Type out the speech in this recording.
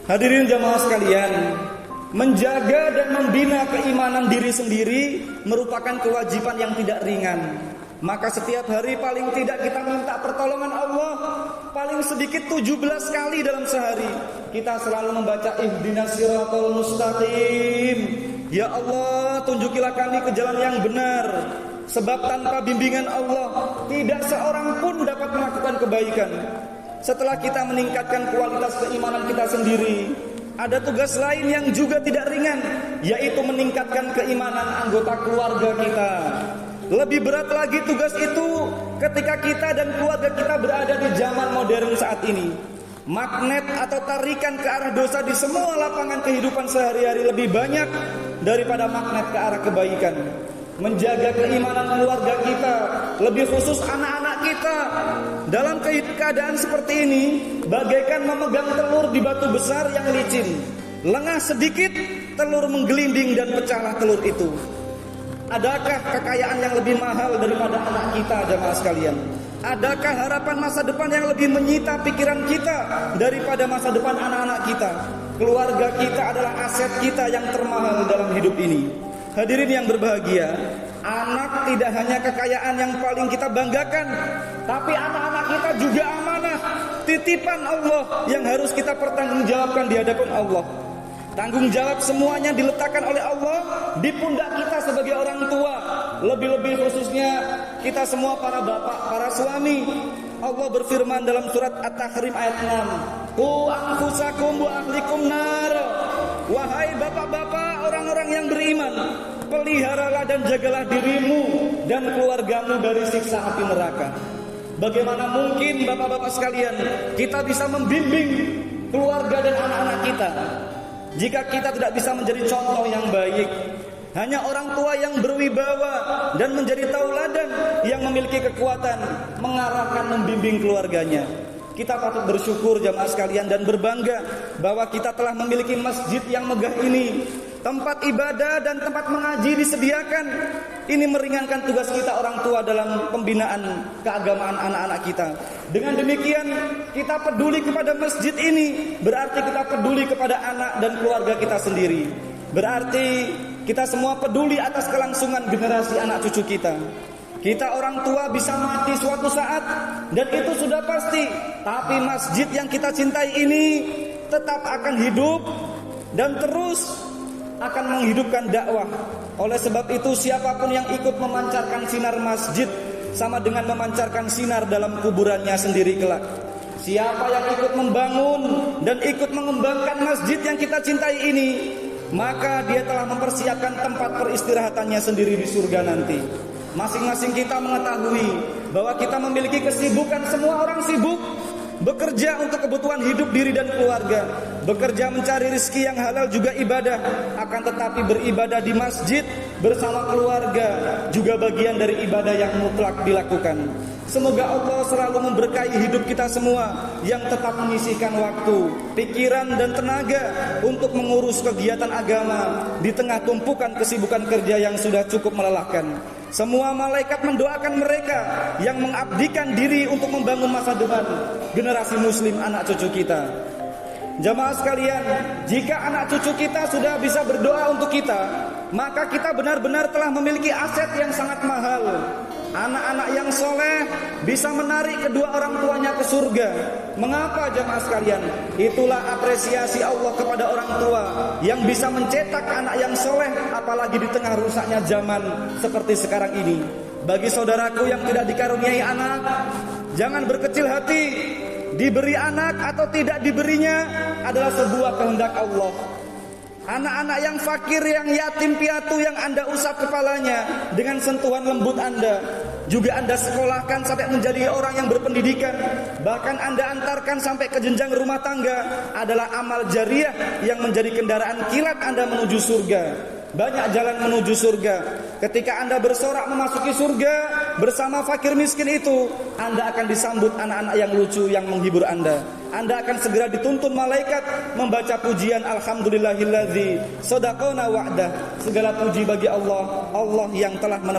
Hadirin jamaah sekalian, menjaga dan membina keimanan diri sendiri merupakan kewajiban yang tidak ringan. Maka setiap hari paling tidak kita minta pertolongan Allah. Paling sedikit 17 kali dalam sehari kita selalu membaca ihdinas siratal mustaqim. Ya Allah, tunjukilah kami ke jalan yang benar. Sebab tanpa bimbingan Allah tidak seorang pun dapat melakukan kebaikan. Setelah kita meningkatkan kualitas keimanan kita sendiri, ada tugas lain yang juga tidak ringan, yaitu meningkatkan keimanan anggota keluarga kita. Lebih berat lagi tugas itu ketika kita dan keluarga kita berada di zaman modern saat ini. Magnet atau tarikan ke arah dosa di semua lapangan kehidupan sehari-hari lebih banyak daripada magnet ke arah kebaikan. Menjaga keimanan keluarga kita, lebih khusus anak-anak kita, dalam keadaan seperti ini bagaikan memegang telur di batu besar yang licin. Lengah sedikit, telur menggelinding dan pecahlah telur itu. Adakah kekayaan yang lebih mahal daripada anak kita, jamaah sekalian? Adakah harapan masa depan yang lebih menyita pikiran kita daripada masa depan anak-anak kita? Keluarga kita adalah aset kita yang termahal dalam hidup ini. Hadirin yang berbahagia, anak tidak hanya kekayaan yang paling kita banggakan, tapi anak-anak kita juga amanah, titipan Allah yang harus kita pertanggungjawabkan di hadapan Allah. Tanggung jawab semuanya diletakkan oleh Allah di pundak kita sebagai orang tua. Lebih-lebih khususnya kita semua para bapak, para suami. Allah berfirman dalam surat At-Tahrim ayat 6, "Qu anfusakum wa ahlikum nar." Wahai bapak-bapak, orang-orang yang beriman, peliharalah dan jagalah dirimu dan keluargamu dari siksa api neraka. Bagaimana mungkin bapak-bapak sekalian kita bisa membimbing keluarga dan anak-anak kita jika kita tidak bisa menjadi contoh yang baik? Hanya orang tua yang berwibawa dan menjadi tauladan yang memiliki kekuatan mengarahkan, membimbing keluarganya. Kita patut bersyukur jamaah sekalian dan berbangga bahwa kita telah memiliki masjid yang megah ini. Tempat ibadah dan tempat mengaji disediakan. Ini meringankan tugas kita orang tua dalam pembinaan keagamaan anak-anak kita. Dengan demikian kita peduli kepada masjid ini, berarti kita peduli kepada anak dan keluarga kita sendiri. Berarti kita semua peduli atas kelangsungan generasi anak cucu kita. Kita orang tua bisa mati suatu saat dan itu sudah pasti. Tapi masjid yang kita cintai ini tetap akan hidup dan terus akan menghidupkan dakwah. Oleh sebab itu siapapun yang ikut memancarkan sinar masjid sama dengan memancarkan sinar dalam kuburannya sendiri kelak. Siapa yang ikut membangun dan ikut mengembangkan masjid yang kita cintai ini, maka dia telah mempersiapkan tempat peristirahatannya sendiri di surga nanti. Masing-masing kita mengetahui bahwa kita memiliki kesibukan, semua orang sibuk bekerja untuk kebutuhan hidup diri dan keluarga. Bekerja mencari rezeki yang halal juga ibadah. Akan tetapi beribadah di masjid bersama keluarga juga bagian dari ibadah yang mutlak dilakukan. Semoga Allah selalu memberkahi hidup kita semua yang tetap menyisihkan waktu, pikiran dan tenaga untuk mengurus kegiatan agama di tengah tumpukan kesibukan kerja yang sudah cukup melelahkan. Semua malaikat mendoakan mereka yang mengabdikan diri untuk membangun masa depan generasi muslim anak cucu kita. Jamaah sekalian, jika anak cucu kita sudah bisa berdoa untuk kita, maka kita benar-benar telah memiliki aset yang sangat mahal. Anak-anak yang soleh bisa menarik kedua orang tuanya ke surga. Mengapa jamaah sekalian? Itulah apresiasi Allah kepada orang tua yang bisa mencetak anak yang soleh, apalagi di tengah rusaknya zaman seperti sekarang ini. Bagi saudaraku yang tidak dikaruniai anak, jangan berkecil hati. Diberi anak atau tidak diberinya adalah sebuah kehendak Allah. Anak-anak yang fakir, yang yatim piatu, yang Anda usap kepalanya dengan sentuhan lembut Anda, juga Anda sekolahkan sampai menjadi orang yang berpendidikan, bahkan Anda antarkan sampai ke jenjang rumah tangga, adalah amal jariah yang menjadi kendaraan kilat Anda menuju surga. Banyak jalan menuju surga. Ketika Anda bersorak memasuki surga bersama fakir miskin itu, Anda akan disambut anak-anak yang lucu yang menghibur Anda. Anda akan segera dituntun malaikat membaca pujian Alhamdulillahilladzi shadaqana wa'dah. Segala puji bagi Allah, Allah yang telah